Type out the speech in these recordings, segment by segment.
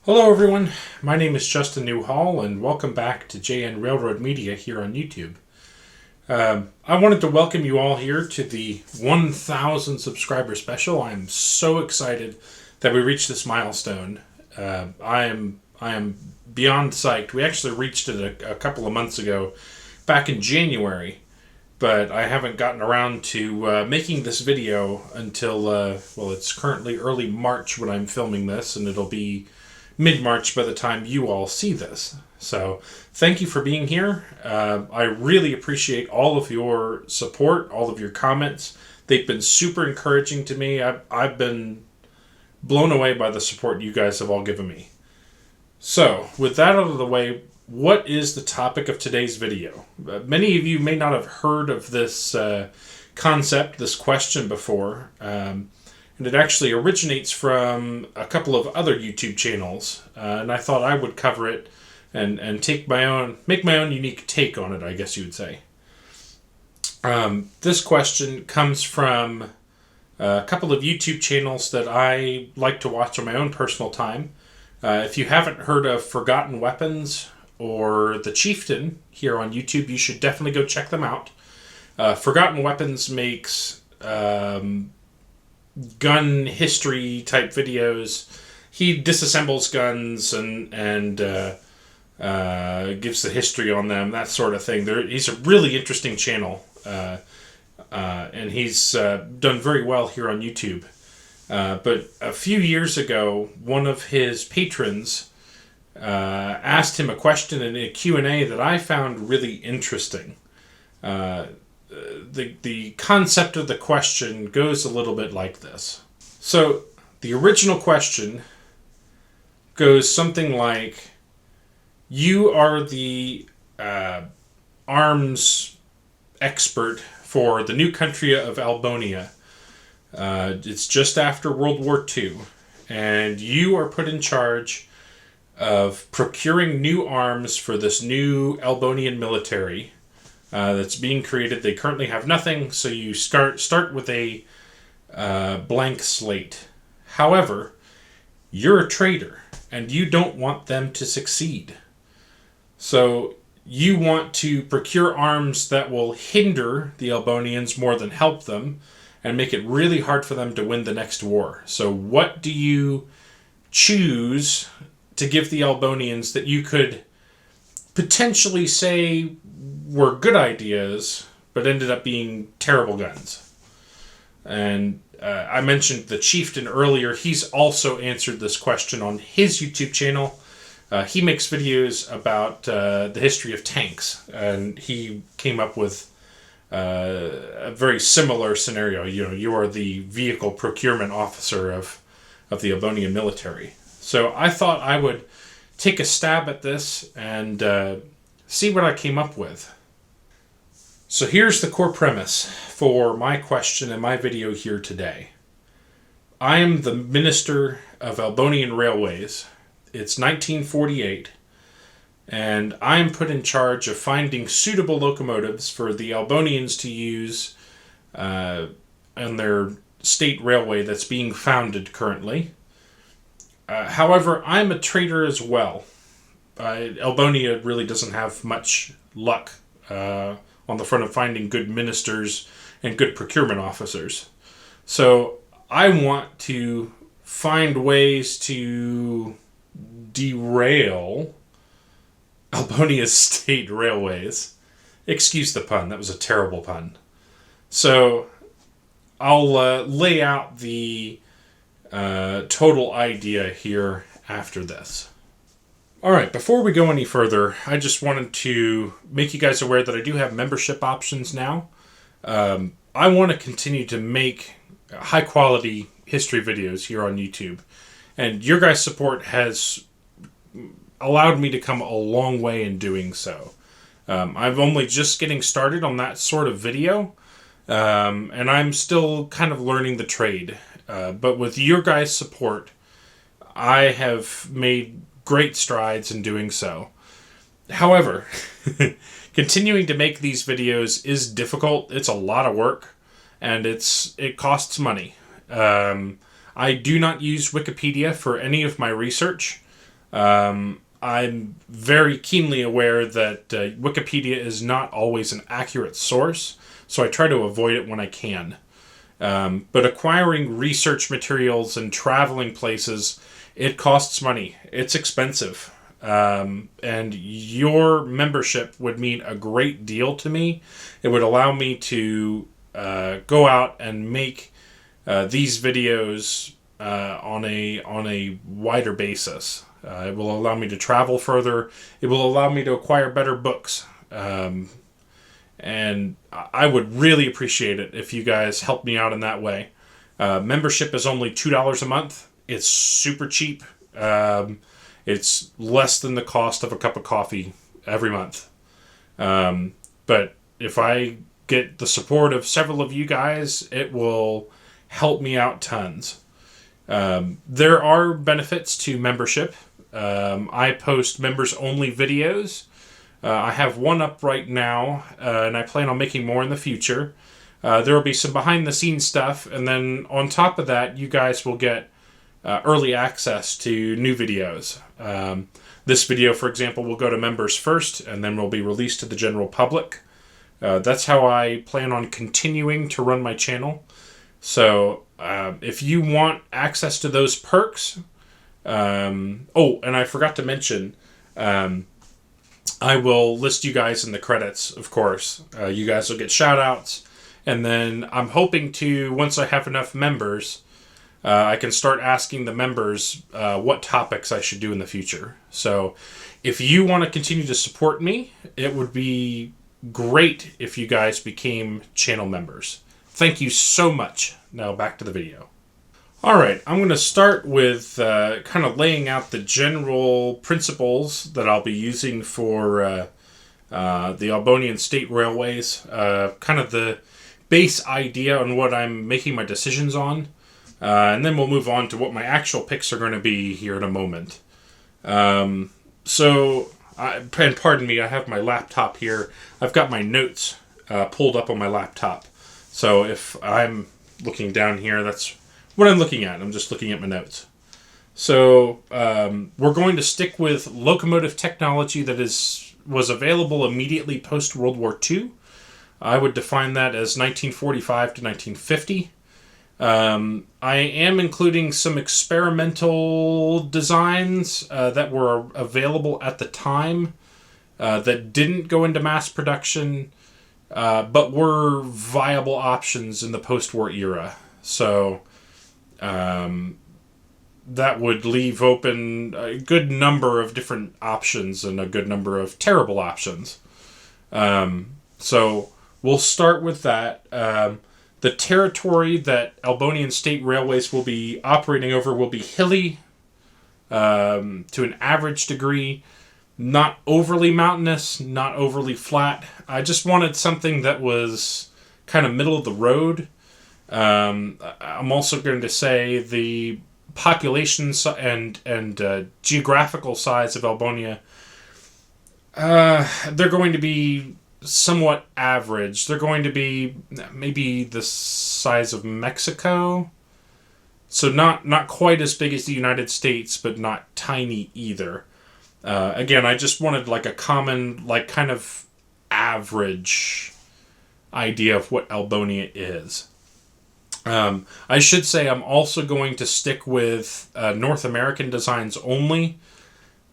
Hello everyone, my name is Justin Newhall and welcome back to JN Railroad Media here on YouTube. I wanted to welcome you all here to the 1,000 subscriber special. I'm so excited that we reached this milestone. I am beyond psyched. We actually reached it a couple of months ago, back in January, but I haven't gotten around to making this video until, well, it's currently early March when I'm filming this, and it'll be mid-March by the time you all see this. So thank you for being here. I really appreciate all of your support, all of your comments. They've been super encouraging to me. I've been blown away by the support you guys have all given me. So with that out of the way, what is the topic of today's video? Many of you may not have heard of this concept, this question before. And it actually originates from a couple of other YouTube channels, and I thought I would cover it and make my own unique take on it, I guess you would say. This question comes from a couple of YouTube channels that I like to watch on my own personal time. If you haven't heard of Forgotten Weapons or The Chieftain here on YouTube, you should definitely go check them out. Forgotten Weapons makes gun history type videos. He disassembles guns and gives the history on them, that sort of thing. He's a really interesting channel, and he's done very well here on YouTube. But a few years ago, one of his patrons asked him a question in a Q&A that I found really interesting. The concept of the question goes a little bit like this. So the original question goes something like, you are the arms expert for the new country of Elbonia. It's just after World War II, and you are put in charge of procuring new arms for this new Elbonian military that's being created. They currently have nothing, so you start with a blank slate. However, you're a traitor, and you don't want them to succeed. So you want to procure arms that will hinder the Elbonians more than help them, and make it really hard for them to win the next war. So what do you choose to give the Elbonians that you could potentially say were good ideas, but ended up being terrible guns? And I mentioned the Chieftain earlier. He's also answered this question on his YouTube channel. He makes videos about the history of tanks, and he came up with a very similar scenario. You are the vehicle procurement officer of the Elbonian military. So I thought I would take a stab at this and see what I came up with. So here's the core premise for my question and my video here today. I am the Minister of Elbonian Railways. It's 1948, and I am put in charge of finding suitable locomotives for the Elbonians to use on their state railway that's being founded currently. However, I'm a traitor as well. Elbonia really doesn't have much luck on the front of finding good ministers and good procurement officers. So I want to find ways to derail Elbonia's state railways. Excuse the pun, that was a terrible pun. So I'll lay out the total idea here after this. Alright, before we go any further, I just wanted to make you guys aware that I do have membership options now. I want to continue to make high quality history videos here on YouTube, and your guys' support has allowed me to come a long way in doing so. I'm only just getting started on that sort of video, and I'm still kind of learning the trade. But with your guys' support, I have made great strides in doing so. However, continuing to make these videos is difficult. It's a lot of work, and it costs money. I do not use Wikipedia for any of my research. I'm very keenly aware that Wikipedia is not always an accurate source, so I try to avoid it when I can. But acquiring research materials and traveling places, it costs money. It's expensive. And your membership would mean a great deal to me. It would allow me to go out and make these videos on a wider basis. It will allow me to travel further. It will allow me to acquire better books. And I would really appreciate it if you guys helped me out in that way. Membership is only $2 a month. It's super cheap. It's less than the cost of a cup of coffee every month. But if I get the support of several of you guys, it will help me out tons. There are benefits to membership. I post members-only videos. I have one up right now, and I plan on making more in the future. There will be some behind-the-scenes stuff, and then on top of that, you guys will get early access to new videos. This video, for example, will go to members first, and then will be released to the general public. That's how I plan on continuing to run my channel. So if you want access to those perks... oh, and I forgot to mention... I will list you guys in the credits, of course. You guys will get shout-outs. And then I'm hoping to, once I have enough members, I can start asking the members what topics I should do in the future. So if you want to continue to support me, it would be great if you guys became channel members. Thank you so much. Now back to the video. Alright, I'm going to start with kind of laying out the general principles that I'll be using for the Elbonian State Railways. Kind of the base idea on what I'm making my decisions on. And then we'll move on to what my actual picks are going to be here in a moment. And pardon me, I have my laptop here. I've got my notes pulled up on my laptop. So if I'm looking down here, that's what I'm looking at. I'm just looking at my notes. So we're going to stick with locomotive technology that was available immediately post World War II. I would define that as 1945 to 1950. I am including some experimental designs that were available at the time that didn't go into mass production, but were viable options in the post-war era. So that would leave open a good number of different options and a good number of terrible options. So we'll start with that. The territory that Elbonian State Railways will be operating over will be hilly to an average degree, not overly mountainous, not overly flat. I just wanted something that was kind of middle of the road. I'm also going to say the population and geographical size of Elbonia, they're going to be somewhat average. They're going to be maybe the size of Mexico. So not quite as big as the United States, but not tiny either. Again, I just wanted like a common, like kind of average idea of what Elbonia is. I should say I'm also going to stick with North American designs only.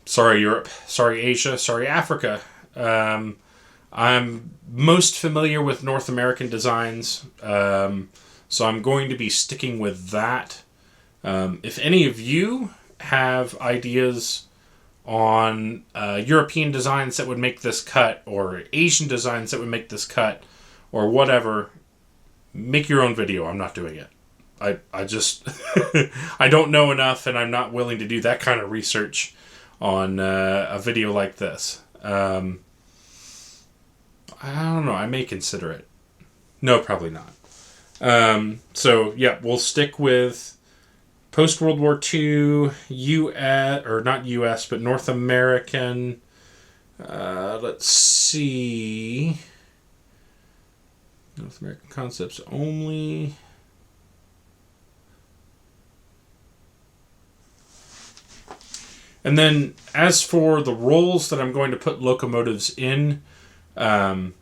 Sorry, Europe. Sorry, Asia. Sorry, Africa. I'm most familiar with North American designs, so I'm going to be sticking with that. If any of you have ideas on European designs that would make this cut, or Asian designs that would make this cut, or whatever, make your own video. I'm not doing it. I just I don't know enough, and I'm not willing to do that kind of research on a video like this. I don't know. I may consider it. No, probably not. So, yeah, we'll stick with post-World War II, U.S., or not U.S., but North American. Let's see. North American concepts only. And then as for the roles that I'm going to put locomotives in, I'm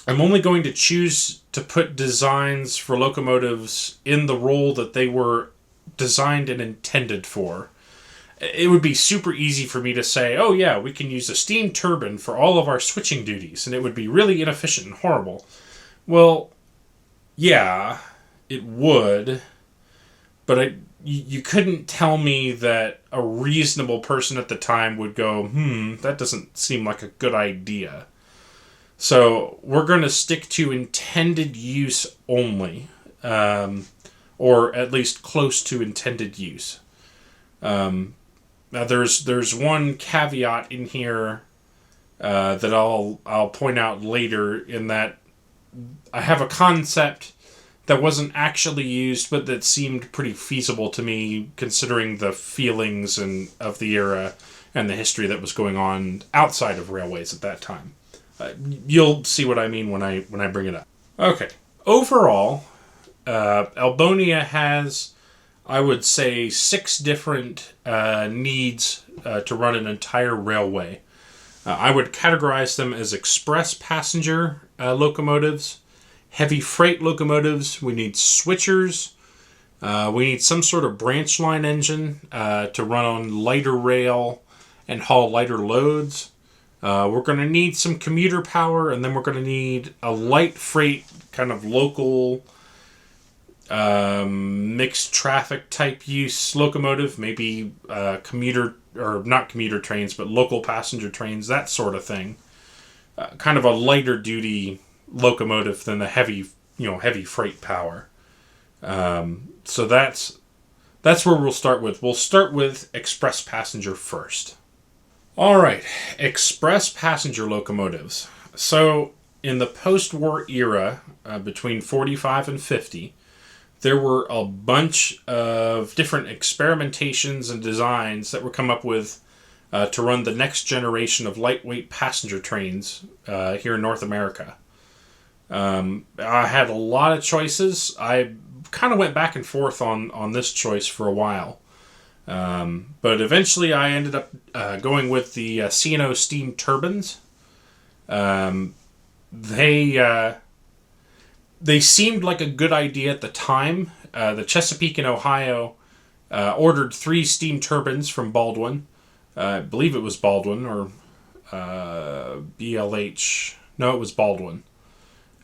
only going to choose to put designs for locomotives in the role that they were designed and intended for. It would be super easy for me to say, oh yeah, we can use a steam turbine for all of our switching duties, and it would be really inefficient and horrible. Well, yeah, it would, but you couldn't tell me that a reasonable person at the time would go, that doesn't seem like a good idea. So we're going to stick to intended use only, or at least close to intended use. Now there's one caveat in here that I'll point out later, in that I have a concept that wasn't actually used, but that seemed pretty feasible to me, considering the feelings and of the era and the history that was going on outside of railways at that time. You'll see what I mean when I bring it up. Okay. Overall, Elbonia has, I would say, 6 different needs to run an entire railway. I would categorize them as express passenger locomotives, heavy freight locomotives. We need switchers. We need some sort of branch line engine to run on lighter rail and haul lighter loads. We're going to need some commuter power, and then we're going to need a light freight kind of local mixed traffic type use locomotive, maybe commuter, or not commuter trains, but local passenger trains, that sort of thing. Kind of a lighter duty locomotive than the heavy freight power. So that's where we'll start with. We'll start with express passenger first. All right, express passenger locomotives. So in the post-war era, between 45 and 50, there were a bunch of different experimentations and designs that were come up with to run the next generation of lightweight passenger trains here in North America. I had a lot of choices. I kind of went back and forth on this choice for a while. But eventually I ended up going with the C&O steam turbines. They seemed like a good idea at the time. The Chesapeake in Ohio ordered 3 steam turbines from Baldwin. I believe it was Baldwin, or BLH. No, it was Baldwin.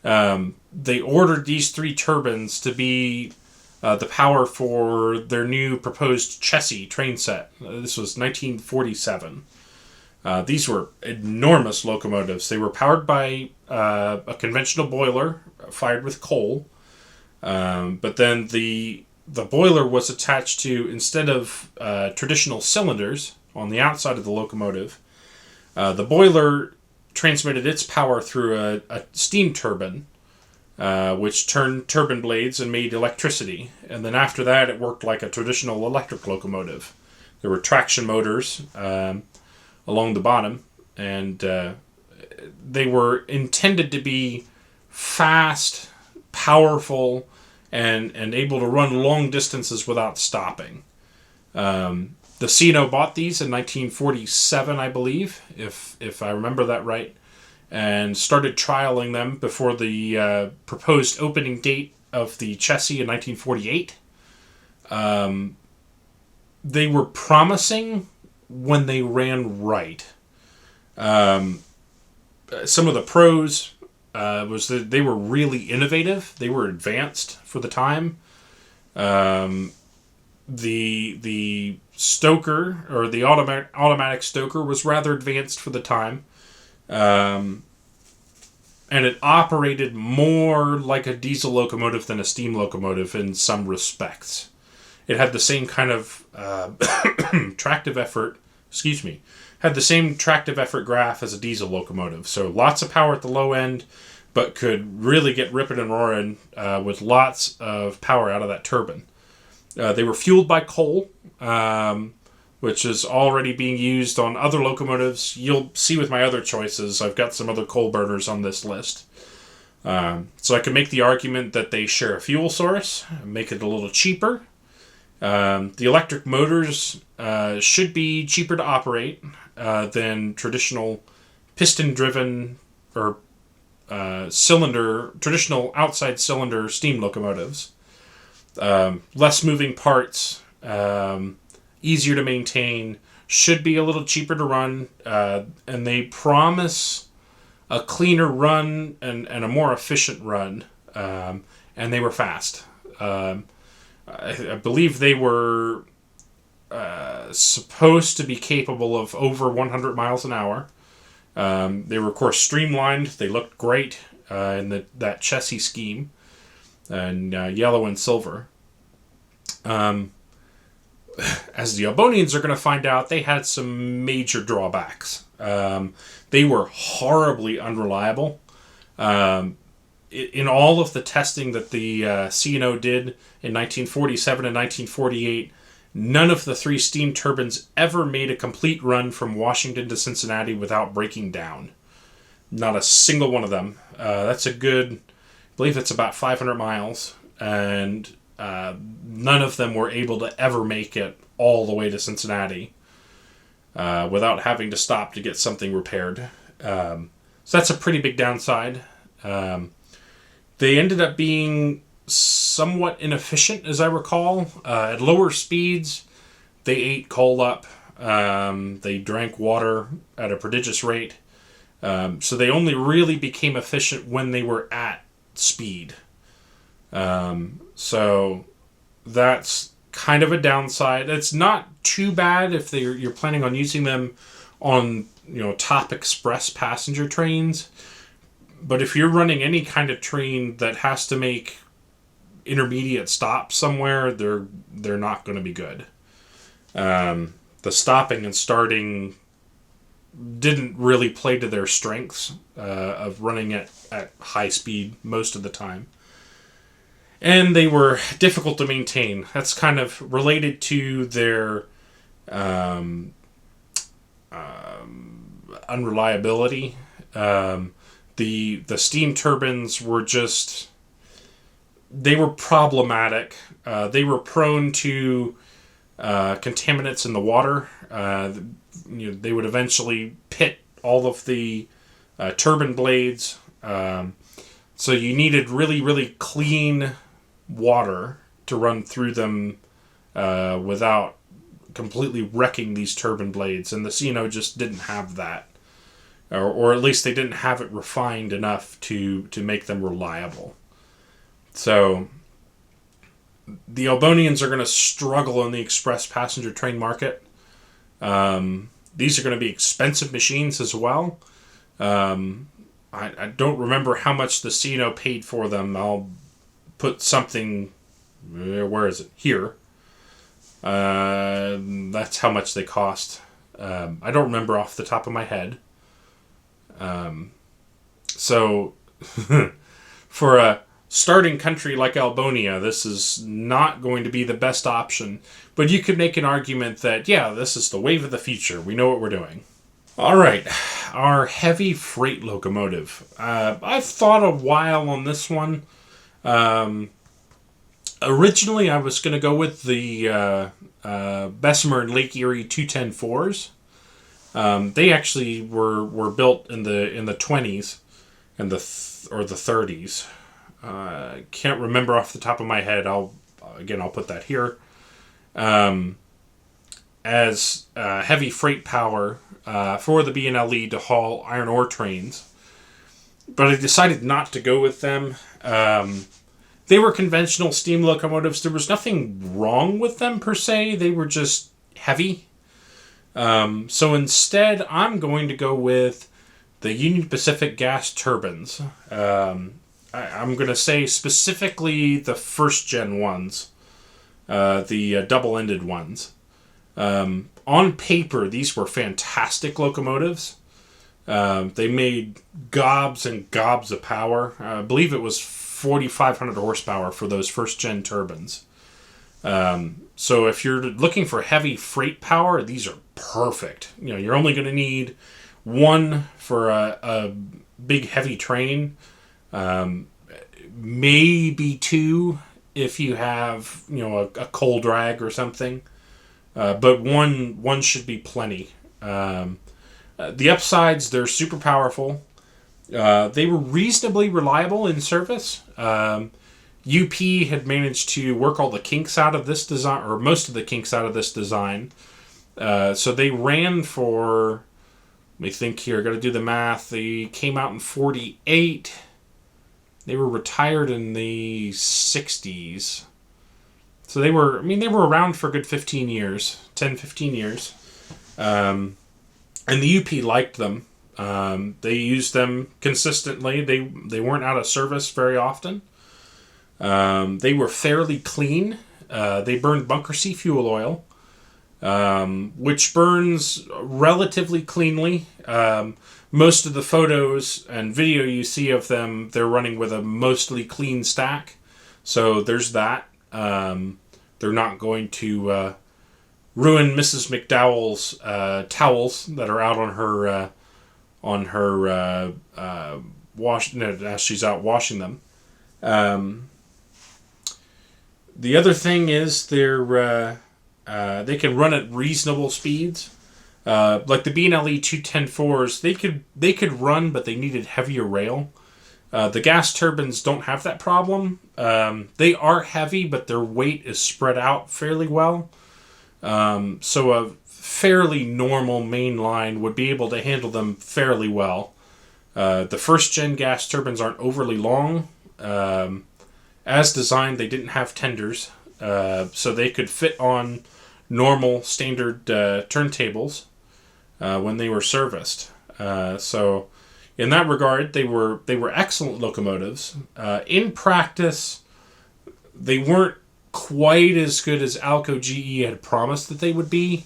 They ordered these 3 turbines to be the power for their new proposed Chessie train set. This was 1947. These were enormous locomotives. They were powered by a conventional boiler fired with coal, but then the boiler was attached to, instead of traditional cylinders on the outside of the locomotive, the boiler transmitted its power through a steam turbine, which turned turbine blades and made electricity. And then after that, it worked like a traditional electric locomotive. There were traction motors along the bottom, and they were intended to be fast, powerful, and able to run long distances without stopping. The C&O bought these in 1947, I believe, if I remember that right, and started trialing them before the proposed opening date of the Chessie in 1948. They were promising when they ran right. Some of the pros was that they were really innovative. They were advanced for the time. The stoker, or the automatic stoker, was rather advanced for the time. And it operated more like a diesel locomotive than a steam locomotive in some respects. It had the same kind of tractive effort, had the same tractive effort graph as a diesel locomotive. So lots of power at the low end, but could really get ripping and roaring with lots of power out of that turbine. They were fueled by coal, which is already being used on other locomotives. You'll see with my other choices, I've got some other coal burners on this list. So I can make the argument that they share a fuel source, make it a little cheaper, The electric motors should be cheaper to operate than traditional piston-driven or traditional outside cylinder steam locomotives. Less moving parts, easier to maintain, should be a little cheaper to run, and they promise a cleaner run and a more efficient run, and they were fast. I believe they were supposed to be capable of over 100 miles an hour. They were, of course, streamlined. They looked great in that chassis scheme, and yellow and silver. As the Elbonians are going to find out, they had some major drawbacks. They were horribly unreliable. In all of the testing that the C&O did in 1947 and 1948, none of the 3 steam turbines ever made a complete run from Washington to Cincinnati without breaking down. Not a single one of them. That's a good, I believe that's about 500 miles, and none of them were able to ever make it all the way to Cincinnati without having to stop to get something repaired. So that's a pretty big downside. They ended up being somewhat inefficient, as I recall. At lower speeds, they ate coal up. They drank water at a prodigious rate. So they only really became efficient when they were at speed. So that's kind of a downside. It's not too bad if you're planning on using them on top express passenger trains. But if you're running any kind of train that has to make intermediate stops somewhere, they're not going to be good. The stopping and starting didn't really play to their strengths of running at high speed most of the time. And they were difficult to maintain. That's kind of related to their unreliability. The steam turbines were they were problematic. They were prone to contaminants in the water. They would eventually pit all of the turbine blades. So you needed really, really clean water to run through them without completely wrecking these turbine blades. And the C&O just didn't have that. Or at least they didn't have it refined enough to make them reliable. So the Elbonians are going to struggle in the express passenger train market. These are going to be expensive machines as well. I don't remember how much the C&O paid for them. I'll put something... Where is it? Here. That's how much they cost. I don't remember off the top of my head. So, for a starting country like Elbonia, this is not going to be the best option. But you could make an argument that, yeah, this is the wave of the future. We know what we're doing. All right, our heavy freight locomotive. I've thought a while on this one. Originally, I was going to go with the Bessemer and Lake Erie 210-4s. They actually were built in the 20s and the 30s. Can't remember off the top of my head. I'll put that here. As heavy freight power for the B&LE to haul iron ore trains. But I decided not to go with them. They were conventional steam locomotives. There was nothing wrong with them per se. They were just heavy. So instead, I'm going to go with the Union Pacific gas turbines. I'm going to say specifically the first-gen ones, the double-ended ones. On paper, these were fantastic locomotives. They made gobs and gobs of power. I believe it was 4,500 horsepower for those first-gen turbines. So if you're looking for heavy freight power, these are perfect. You're only going to need one for a big heavy train, maybe two if you have, a coal drag or something. But one should be plenty. The upsides, they're super powerful. They were reasonably reliable in service. UP had managed to work all the kinks out of this design, or most of the kinks out of this design. So they ran for, let me think here, got to do the math. They came out in 48. They were retired in the 60s. So they were around for a good 15 years, 10, 15 years. And the UP liked them. They used them consistently. They weren't out of service very often. They were fairly clean. They burned bunker C fuel oil, which burns relatively cleanly. Most of the photos and video you see of them, they're running with a mostly clean stack. So there's that. They're not going to ruin Mrs. McDowell's towels that are out on her wash as she's out washing them. The other thing is they can run at reasonable speeds. Like the B&LE 210-4s, they could run, but they needed heavier rail. The gas turbines don't have that problem. They are heavy, but their weight is spread out fairly well. So a fairly normal main line would be able to handle them fairly well. The first-gen gas turbines aren't overly long. As designed, they didn't have tenders, so they could fit on normal standard turntables when they were serviced. So in that regard, they were excellent locomotives. In practice, they weren't quite as good as Alco GE had promised that they would be.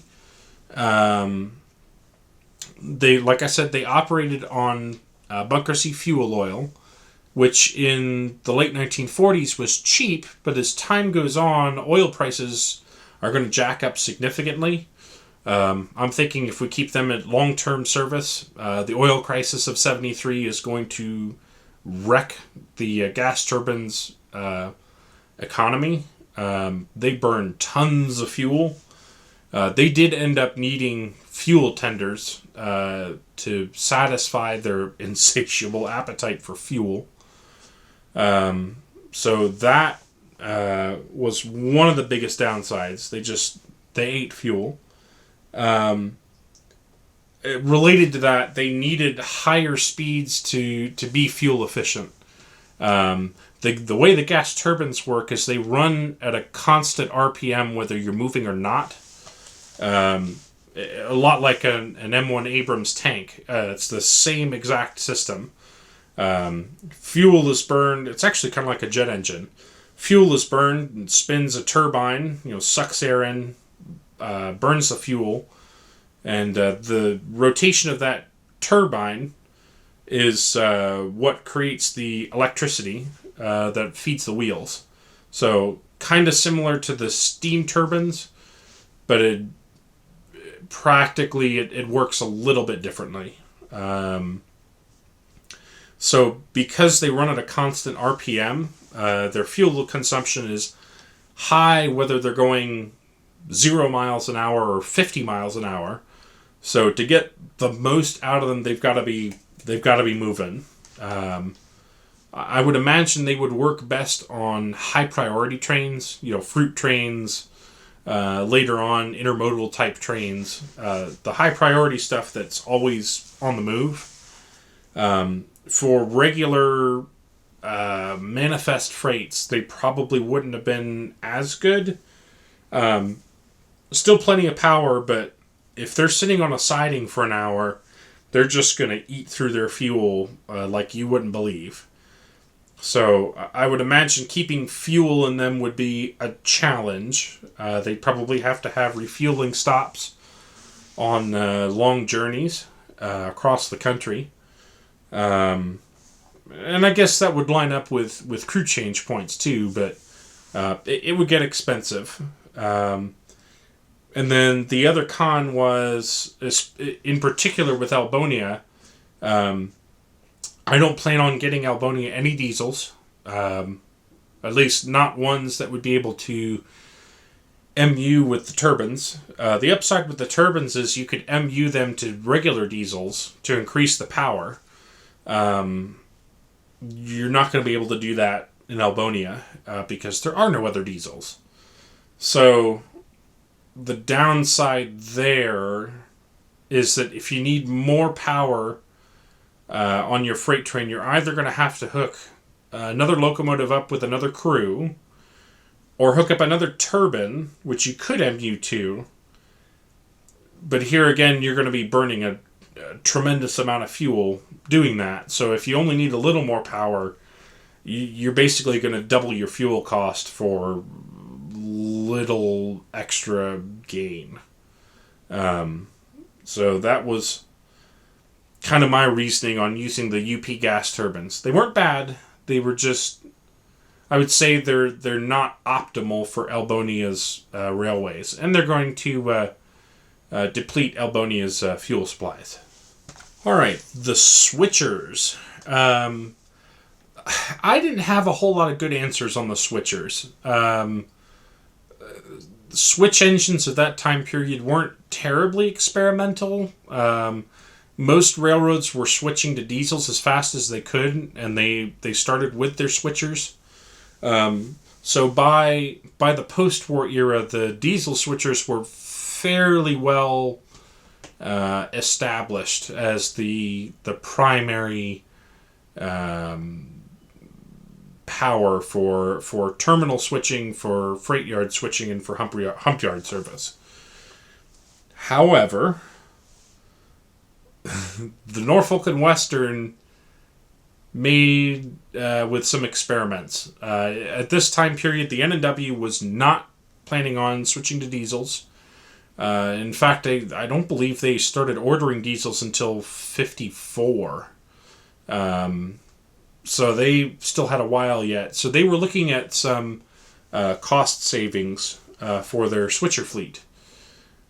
Like I said, they operated on bunker C fuel oil, which in the late 1940s was cheap, but as time goes on, oil prices are going to jack up significantly. I'm thinking if we keep them at long-term service, the oil crisis of 73 is going to wreck the gas turbines' economy. They burn tons of fuel. They did end up needing fuel tenders to satisfy their insatiable appetite for fuel. So that was one of the biggest downsides. They ate fuel. Related to that, they needed higher speeds to be fuel efficient. The way the gas turbines work is they run at a constant RPM whether you're moving or not. A lot like an M1 Abrams tank. It's the same exact system. Fuel is burned. It's actually kind of like a jet engine. Fuel is burned and spins a turbine, sucks air in, burns the fuel, and the rotation of that turbine is what creates the electricity that feeds the wheels. So kind of similar to the steam turbines, but it works a little bit differently. So because they run at a constant RPM, their fuel consumption is high whether they're going 0 miles an hour or 50 miles an hour. So to get the most out of them, they've got to be moving. I would imagine they would work best on high priority trains, fruit trains, later on intermodal type trains, the high priority stuff that's always on the move. For regular manifest freights, they probably wouldn't have been as good. Still plenty of power, but if they're sitting on a siding for an hour, they're just going to eat through their fuel like you wouldn't believe. So I would imagine keeping fuel in them would be a challenge. They'd probably have to have refueling stops on long journeys across the country. And I guess that would line up with crew change points too, but it would get expensive. And then the other con was, in particular with Elbonia, I don't plan on getting Elbonia any diesels. At least not ones that would be able to MU with the turbines. The upside with the turbines is you could MU them to regular diesels to increase the power. You're not going to be able to do that in Elbonia because there are no other diesels. So the downside there is that if you need more power on your freight train, you're either going to have to hook another locomotive up with another crew, or hook up another turbine, which you could MU to. But here again, you're going to be burning a tremendous amount of fuel doing that. So if you only need a little more power, you're basically going to double your fuel cost for little extra gain. So that was kind of my reasoning on using the UP gas turbines. They weren't bad. They were just, I would say they're not optimal for Elbonia's railways. And they're going to deplete Elbonia's fuel supplies. All right, the switchers. I didn't have a whole lot of good answers on the switchers. Switch engines of that time period weren't terribly experimental. Most railroads were switching to diesels as fast as they could, and they started with their switchers. So by the post-war era, the diesel switchers were fairly well established as the primary power for terminal switching, for freight yard switching, and for hump yard service. However, the Norfolk and Western made with some experiments. At this time period, the N&W was not planning on switching to diesels. In fact, I don't believe they started ordering diesels until 1954. So they still had a while yet. So they were looking at some cost savings for their switcher fleet.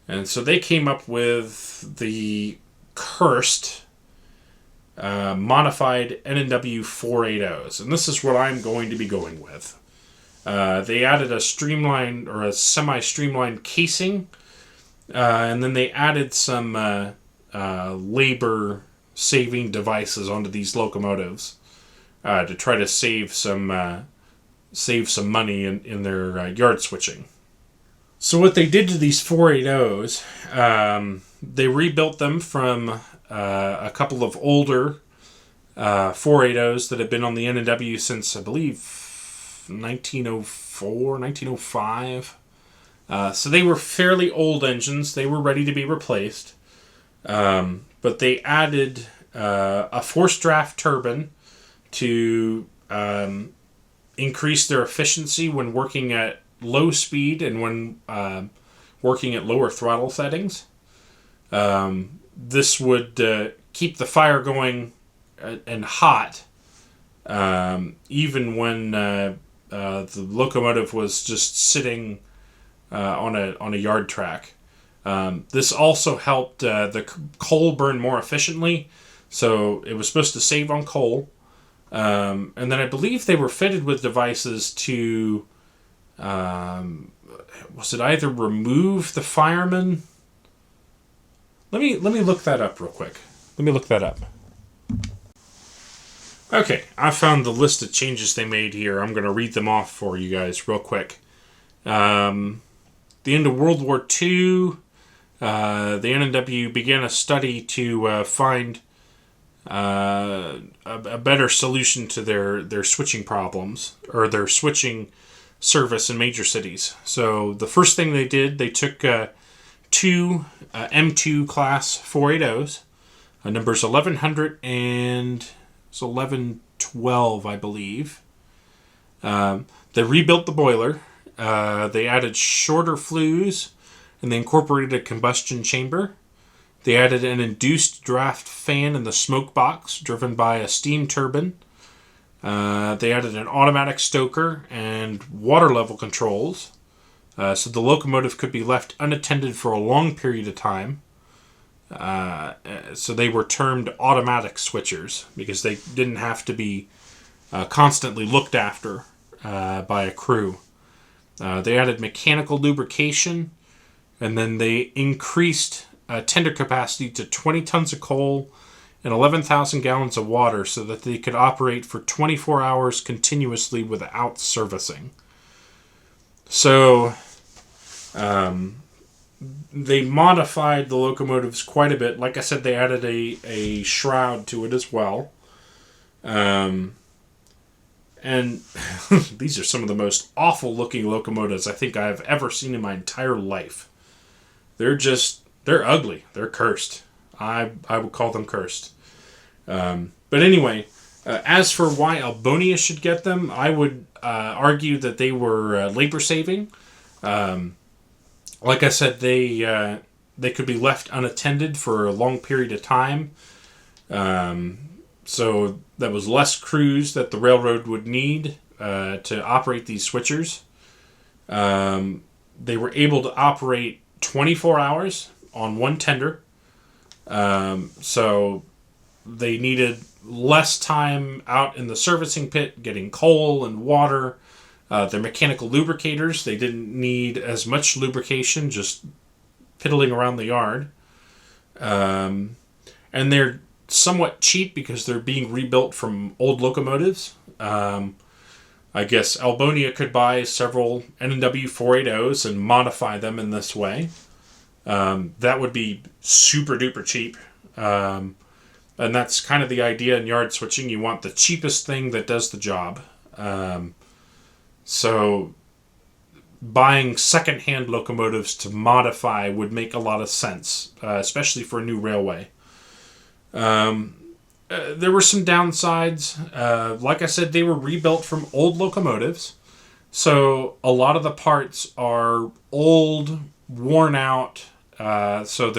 And so they came up with the cursed modified N&W 480s. And this is what I'm going to be going with. They added a streamlined or a semi-streamlined casing. And then they added some labor-saving devices onto these locomotives to try to save some money in their yard switching. So what they did to these 480s, they rebuilt them from a couple of older 480s that had been on the N&W since, I believe, 1904, 1905. So they were fairly old engines. They were ready to be replaced. But they added a forced draft turbine to increase their efficiency when working at low speed and when working at lower throttle settings. This would keep the fire going and hot even when the locomotive was just sitting on a yard track. This also helped the coal burn more efficiently, so it was supposed to save on coal. And then I believe they were fitted with devices to, was it either remove the fireman? Let me look that up real quick. Let me look that up. Okay, I found the list of changes they made here. I'm going to read them off for you guys real quick. The end of World War II, the N&W began a study to find a better solution to their switching problems, or their switching service in major cities. So the first thing they did, they took two M2 class 480s, numbers 1100 and 1112, I believe. They rebuilt the boiler. They added shorter flues, and they incorporated a combustion chamber. They added an induced draft fan in the smoke box, driven by a steam turbine. They added an automatic stoker and water level controls, so the locomotive could be left unattended for a long period of time. So they were termed automatic switchers because they didn't have to be constantly looked after by a crew. They added mechanical lubrication, and then they increased tender capacity to 20 tons of coal and 11,000 gallons of water so that they could operate for 24 hours continuously without servicing. So they modified the locomotives quite a bit. Like I said, they added a shroud to it as well. And these are some of the most awful looking locomotives I think I've ever seen in my entire life. They're ugly. They're cursed. I would call them cursed. But anyway, as for why Elbonia should get them, I would argue that they were labor saving. Like I said, they could be left unattended for a long period of time. So that was less crews that the railroad would need to operate these switchers. They were able to operate 24 hours on one tender. So they needed less time out in the servicing pit getting coal and water. Their mechanical lubricators, they didn't need as much lubrication, just piddling around the yard. And they're somewhat cheap because they're being rebuilt from old locomotives. I guess Elbonia could buy several N&W 480s and modify them in this way. That would be super duper cheap. And that's kind of the idea in yard switching. You want the cheapest thing that does the job. So buying second-hand locomotives to modify would make a lot of sense, especially for a new railway. There were some downsides. Like I said, they were rebuilt from old locomotives. So a lot of the parts are old, worn out. So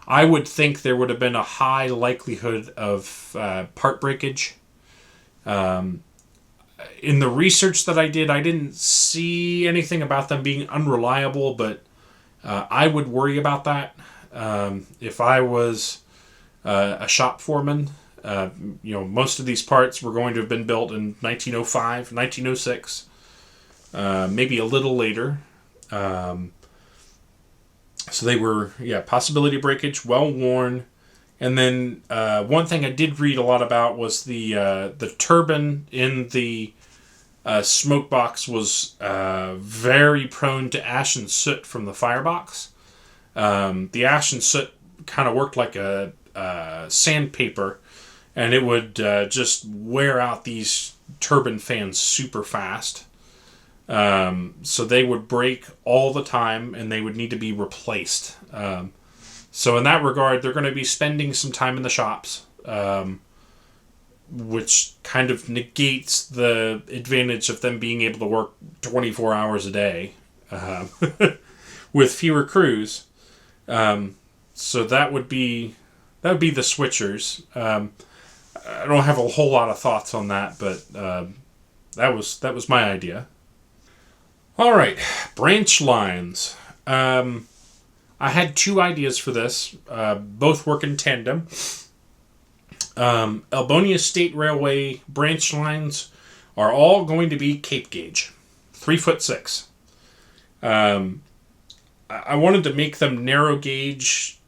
I would think there would have been a high likelihood of part breakage. In the research that I did, I didn't see anything about them being unreliable, but I would worry about that. If I was a shop foreman, most of these parts were going to have been built in 1905, 1906, maybe a little later. So they were, possibility of breakage, well worn. And then one thing I did read a lot about was the turbine in the smoke box was very prone to ash and soot from the firebox. The ash and soot kind of worked like a sandpaper, and it would just wear out these turbine fans super fast. So they would break all the time, and they would need to be replaced. So in that regard, they're going to be spending some time in the shops, which kind of negates the advantage of them being able to work 24 hours a day with fewer crews. So that would be the switchers. I don't have a whole lot of thoughts on that, but that was my idea. All right, Branchlines. I had two ideas for this. Both work in tandem. Elbonia State Railway Branchlines are all going to be Cape gauge, 3'6". I wanted to make them narrow gauge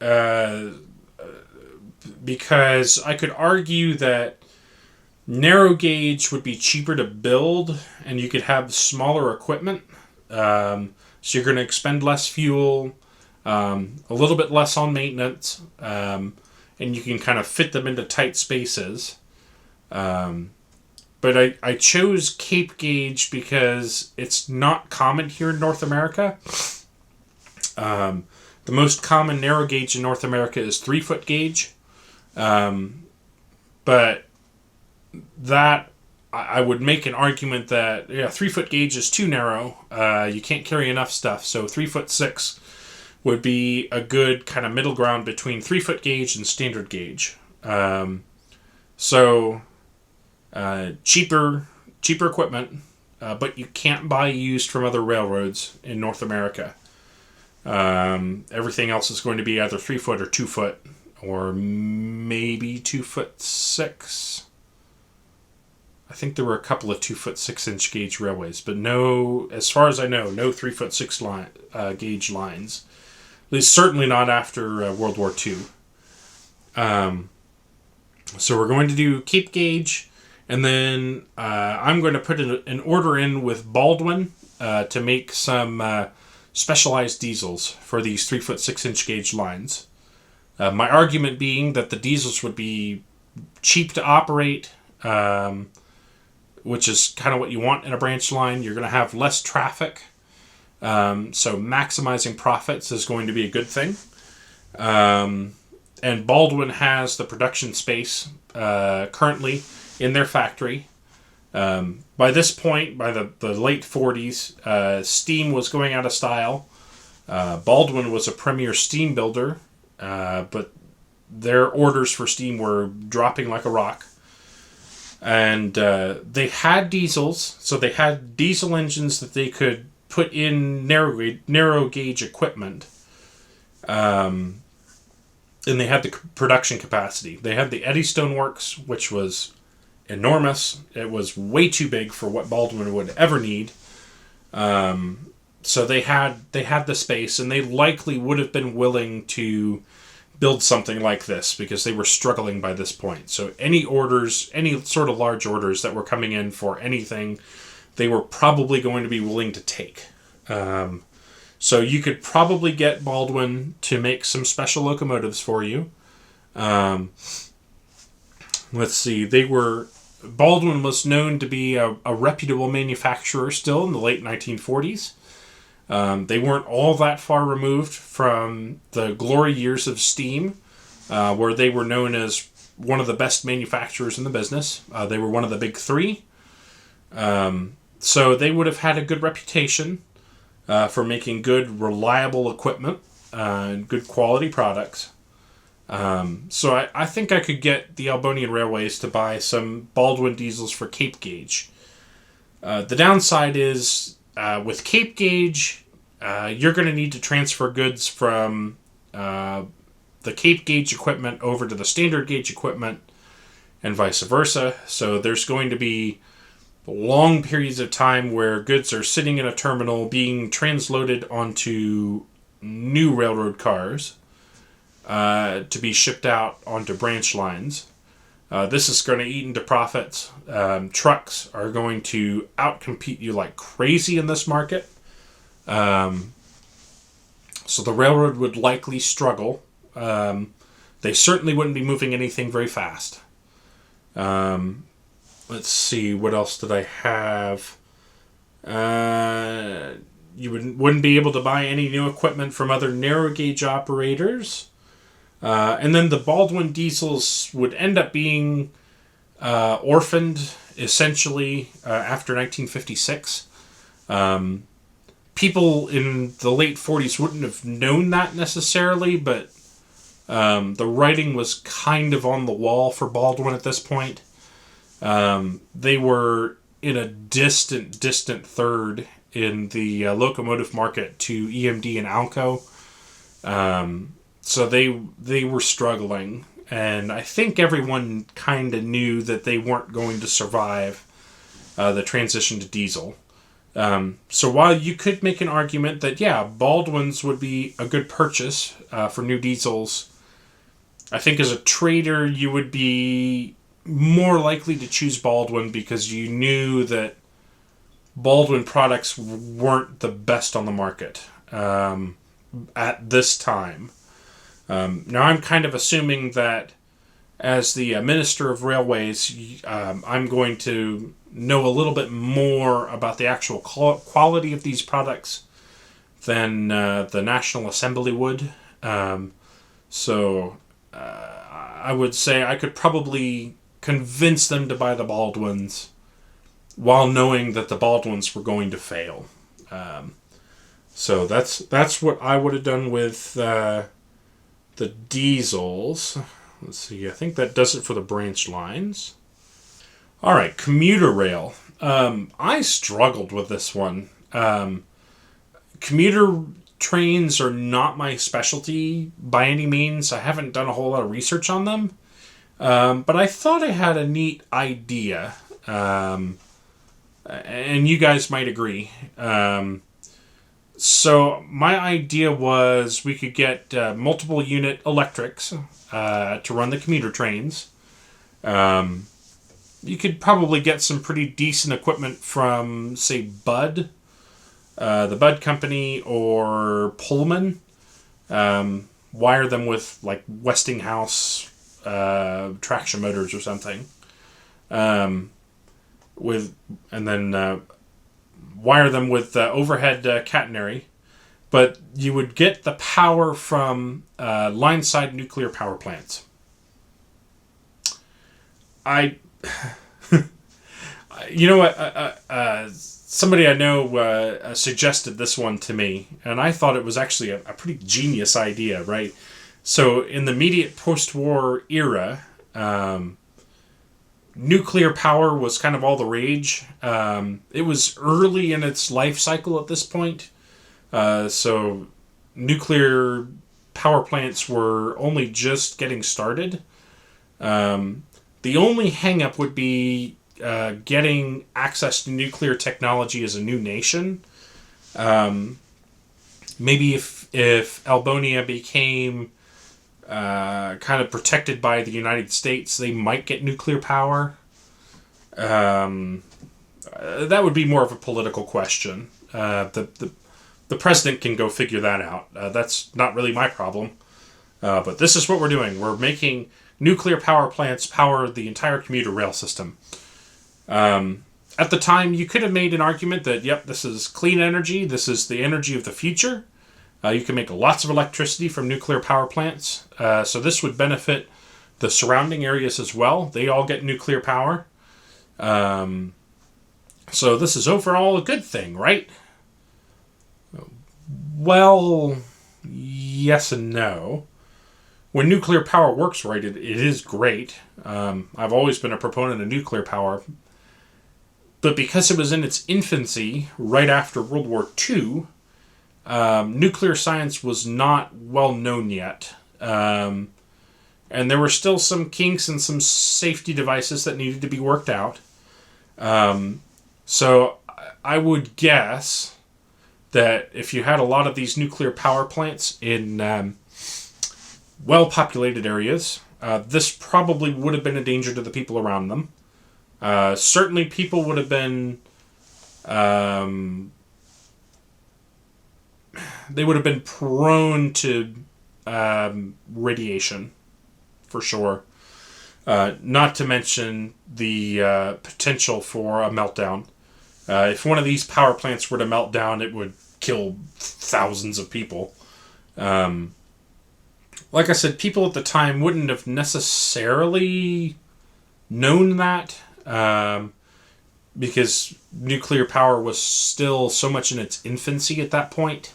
because I could argue that narrow gauge would be cheaper to build and you could have smaller equipment. So you're going to expend less fuel, a little bit less on maintenance, and you can kind of fit them into tight spaces. But I chose Cape gauge because it's not common here in North America. The most common narrow gauge in North America is 3-foot gauge. But that, I would make an argument that 3-foot gauge is too narrow. You can't carry enough stuff. So 3'6" would be a good kind of middle ground between 3-foot gauge and standard gauge. Cheaper equipment, but you can't buy used from other railroads in North America. Everything else is going to be either 3-foot or 2-foot, or maybe 2'6". I think there were a couple of 2-foot 6-inch gauge railways, but no, as far as I know, no 3-foot 6 gauge lines. At least certainly not after World War II. So we're going to do Cape gauge, and then I'm going to put an order in with Baldwin to make some specialized diesels for these 3-foot 6-inch gauge lines. My argument being that the diesels would be cheap to operate, which is kind of what you want in a branch line. You're going to have less traffic, so maximizing profits is going to be a good thing. And Baldwin has the production space currently in their factory. By this point, by the late 40s, steam was going out of style. Baldwin was a premier steam builder, but their orders for steam were dropping like a rock. And they had diesels, so they had diesel engines that they could put in narrow gauge equipment. And they had the production capacity. They had the Eddystone Works, which was enormous. It was way too big for what Baldwin would ever need. So they had the space, and they likely would have been willing to build something like this because they were struggling by this point. So any orders, any sort of large orders that were coming in for anything, they were probably going to be willing to take. So you could probably get Baldwin to make some special locomotives for you. Let's see, Baldwin was known to be a reputable manufacturer still in the late 1940s. They weren't all that far removed from the glory years of steam, where they were known as one of the best manufacturers in the business. They were one of the big three. So they would have had a good reputation for making good, reliable equipment and good quality products. So I think I could get the Elbonian Railways to buy some Baldwin diesels for Cape gauge. The downside is with Cape gauge, you're going to need to transfer goods from the Cape gauge equipment over to the standard gauge equipment and vice versa. So there's going to be long periods of time where goods are sitting in a terminal being transloaded onto new railroad cars to be shipped out onto branch lines. This is going to eat into profits. Trucks are going to outcompete you like crazy in this market. So the railroad would likely struggle. They certainly wouldn't be moving anything very fast. Let's see, what else did I have? You wouldn't be able to buy any new equipment from other narrow gauge operators. And then the Baldwin diesels would end up being orphaned, essentially, after 1956. People in the late 40s wouldn't have known that necessarily, but the writing was kind of on the wall for Baldwin at this point. They were in a distant third in the locomotive market to EMD and Alco. So they were struggling, and I think everyone kind of knew that they weren't going to survive the transition to diesel. So while you could make an argument that, yeah, Baldwin's would be a good purchase for new diesels, I think as a trader you would be more likely to choose Baldwin because you knew that Baldwin products weren't the best on the market at this time. Now I'm kind of assuming that as the Minister of Railways, I'm going to know a little bit more about the actual quality of these products than the National Assembly would. So I would say I could probably convince them to buy the Baldwins while knowing that the Baldwins were going to fail. So that's what I would have done with the diesels. Let's see, I think that does it for the branch lines. All right, commuter rail. I struggled with this one. Commuter trains are not my specialty by any means. I haven't done a whole lot of research on them. But I thought I had a neat idea. and you guys might agree. So my idea was we could get multiple unit electrics to run the commuter trains. You could probably get some pretty decent equipment from, say, Bud, the Bud Company, or Pullman. Wire them with, like, Westinghouse traction motors or something. And then wire them with overhead catenary. But you would get the power from line-side nuclear power plants. You know what? Somebody I know suggested this one to me, and I thought it was actually a pretty genius idea, right? So in the immediate post-war era, nuclear power was kind of all the rage. It was early in its life cycle at this point. So nuclear power plants were only just getting started. The only hang-up would be getting access to nuclear technology as a new nation. Maybe if Elbonia became kind of protected by the United States, they might get nuclear power. That would be more of a political question. The president can go figure that out. That's not really my problem. But this is what we're doing. We're making nuclear power plants power the entire commuter rail system. At the time, you could have made an argument that, yep, this is clean energy. This is the energy of the future. You can make lots of electricity from nuclear power plants. So this would benefit the surrounding areas as well. They all get nuclear power. So this is overall a good thing, right? Well, yes and no. When nuclear power works right, it is great. I've always been a proponent of nuclear power. But because it was in its infancy, right after World War II, nuclear science was not well known yet. And there were still some kinks and some safety devices that needed to be worked out. So I would guess that if you had a lot of these nuclear power plants in well-populated areas, this probably would have been a danger to the people around them. Certainly people would have been... they would have been prone to radiation, for sure. Not to mention the potential for a meltdown. If one of these power plants were to melt down, it would kill thousands of people. Like I said, people at the time wouldn't have necessarily known that, because nuclear power was still so much in its infancy at that point.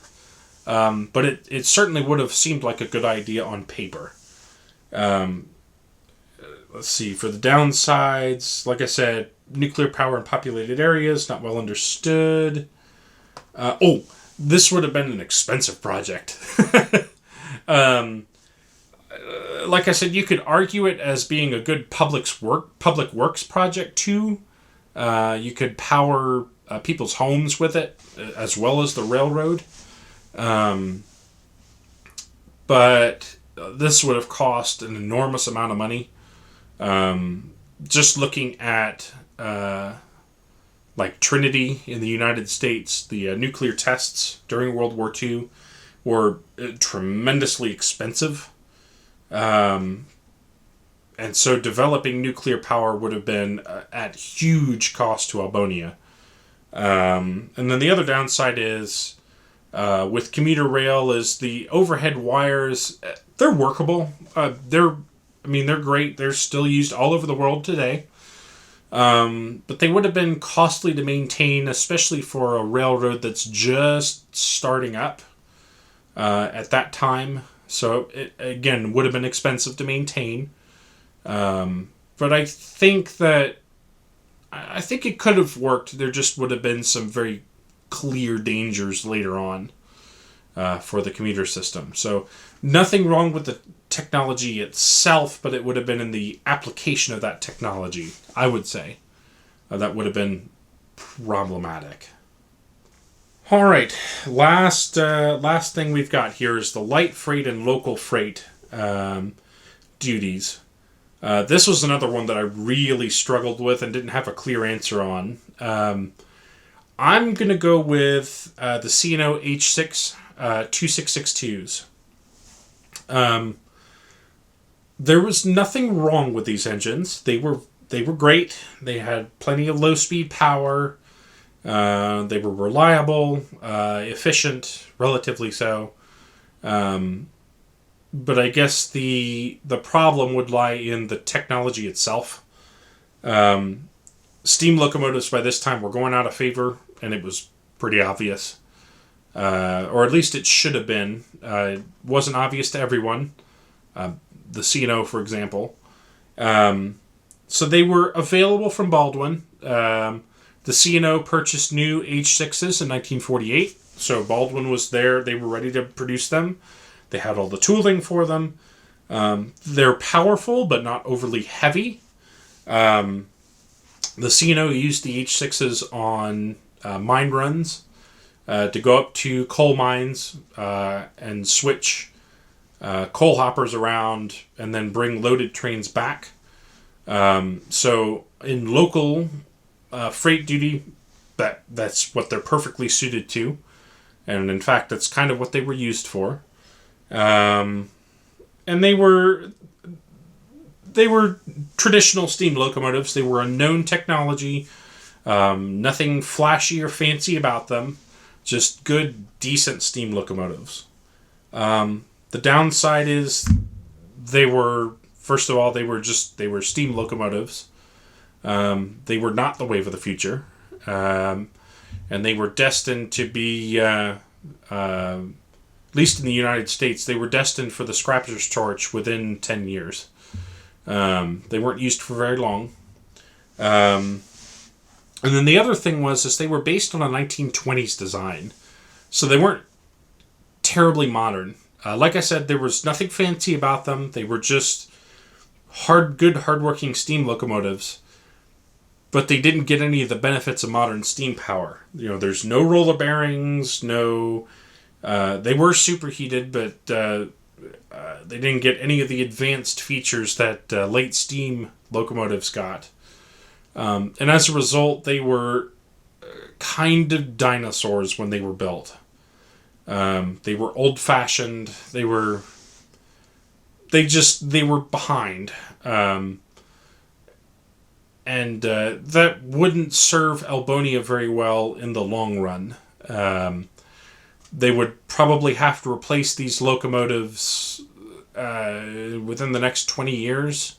But it certainly would have seemed like a good idea on paper. Let's see, for the downsides, like I said, nuclear power in populated areas, not well understood. This would have been an expensive project. Like I said, you could argue it as being a good public works project too. You could power people's homes with it, as well as the railroad. But this would have cost an enormous amount of money. Just looking at like Trinity in the United States, the nuclear tests during World War II were tremendously expensive. And so developing nuclear power would have been at huge cost to Elbonia. And then the other downside is, with commuter rail, is the overhead wires. They're workable. They're great. They're still used all over the world today. But they would have been costly to maintain, especially for a railroad that's just starting up at that time. So it, again, would have been expensive to maintain. But I think it could have worked. There just would have been some very clear dangers later on for the commuter system. So nothing wrong with the technology itself, but it would have been in the application of that technology, I would say. that would have been problematic. All right, last thing we've got here is the light freight and local freight duties. This was another one that I really struggled with and didn't have a clear answer on. I'm going to go with the C&O H6 2662s. There was nothing wrong with these engines. They were great. They had plenty of low-speed power. They were reliable, efficient, relatively so. But I guess the problem would lie in the technology itself. Steam locomotives by this time were going out of favor, and it was pretty obvious. Or at least it should have been. It wasn't obvious to everyone. The C&O, for example. So they were available from Baldwin. The C&O purchased new H6s in 1948. So Baldwin was there. They were ready to produce them. They had all the tooling for them. They're powerful, but not overly heavy. The C&O used the H6s on mine runs to go up to coal mines and switch coal hoppers around and then bring loaded trains back. So in local freight duty, that's what they're perfectly suited to. And in fact, that's kind of what they were used for. And they were traditional steam locomotives. They were a known technology. Nothing flashy or fancy about them. Just good, decent steam locomotives. The downside is they were steam locomotives. They were not the wave of the future. And they were destined to be, at least in the United States, they were destined for the scrapper's torch within 10 years. They weren't used for very long. And then the other thing is they were based on a 1920s design. So they weren't terribly modern. Like I said, there was nothing fancy about them. They were just good, hardworking steam locomotives. But they didn't get any of the benefits of modern steam power. There's no roller bearings, they were superheated, but they didn't get any of the advanced features that late steam locomotives got. And as a result, they were kind of dinosaurs when they were built. They were old-fashioned. They were behind. And that wouldn't serve Elbonia very well in the long run. They would probably have to replace these locomotives within the next 20 years.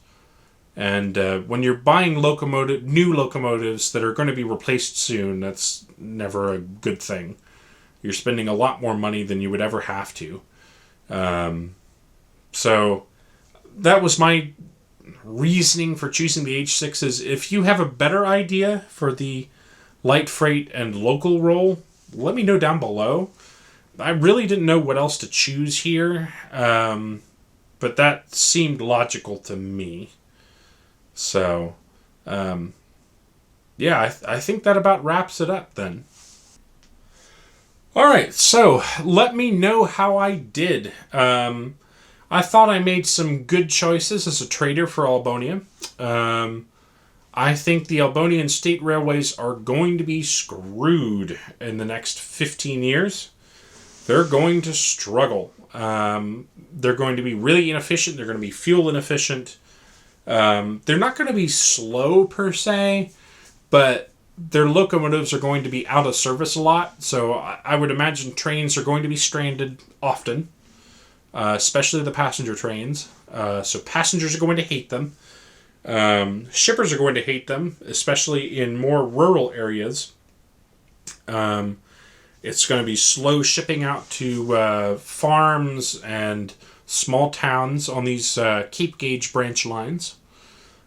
And when you're buying new locomotives that are going to be replaced soon, that's never a good thing. You're spending a lot more money than you would ever have to. So that was my reasoning for choosing the H6s. If you have a better idea for the light freight and local role, let me know down below. I really didn't know what else to choose here, but that seemed logical to me. So, I think that about wraps it up then. Alright, so let me know how I did. I thought I made some good choices as a trader for Elbonia. I think the Elbonian state railways are going to be screwed in the next 15 years. They're going to struggle. They're going to be really inefficient. They're going to be fuel inefficient. They're not going to be slow per se, but their locomotives are going to be out of service a lot. So I would imagine trains are going to be stranded often, especially the passenger trains. So passengers are going to hate them. Shippers are going to hate them, especially in more rural areas. It's going to be slow shipping out to farms and small towns on these Cape Gauge branch lines.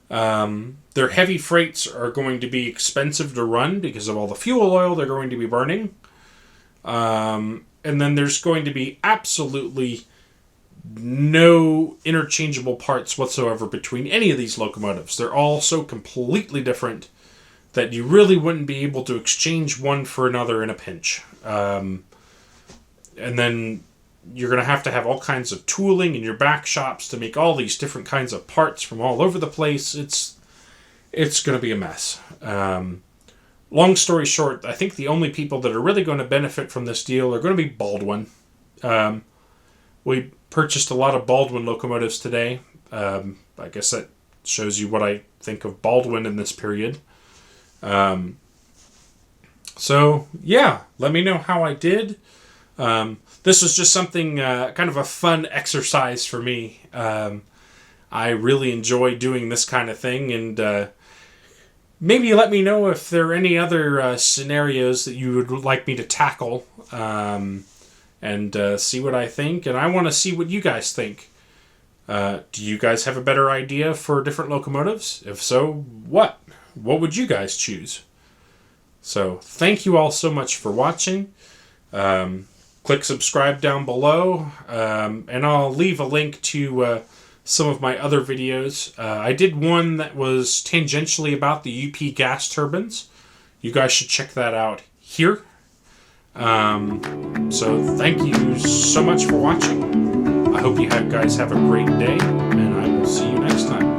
Their heavy freights are going to be expensive to run because of all the fuel oil they're going to be burning. And then there's going to be absolutely no interchangeable parts whatsoever between any of these locomotives. They're all so completely different. that you really wouldn't be able to exchange one for another in a pinch. And then you're going to have all kinds of tooling in your back shops to make all these different kinds of parts from all over the place. It's going to be a mess. Long story short, I think the only people that are really going to benefit from this deal are going to be Baldwin. We purchased a lot of Baldwin locomotives today. I guess that shows you what I think of Baldwin in this period. So, yeah, let me know how I did. This was just something, kind of a fun exercise for me. I really enjoy doing this kind of thing, and maybe let me know if there are any other scenarios that you would like me to tackle, and see what I think. And I want to see what you guys think. Do you guys have a better idea for different locomotives? If so, what? What would you guys choose? So, thank you all so much for watching. Click subscribe down below, and I'll leave a link to some of my other videos. I did one that was tangentially about the UP gas turbines. You guys should check that out here. So thank you so much for watching. I hope you guys have a great day, and I will see you next time.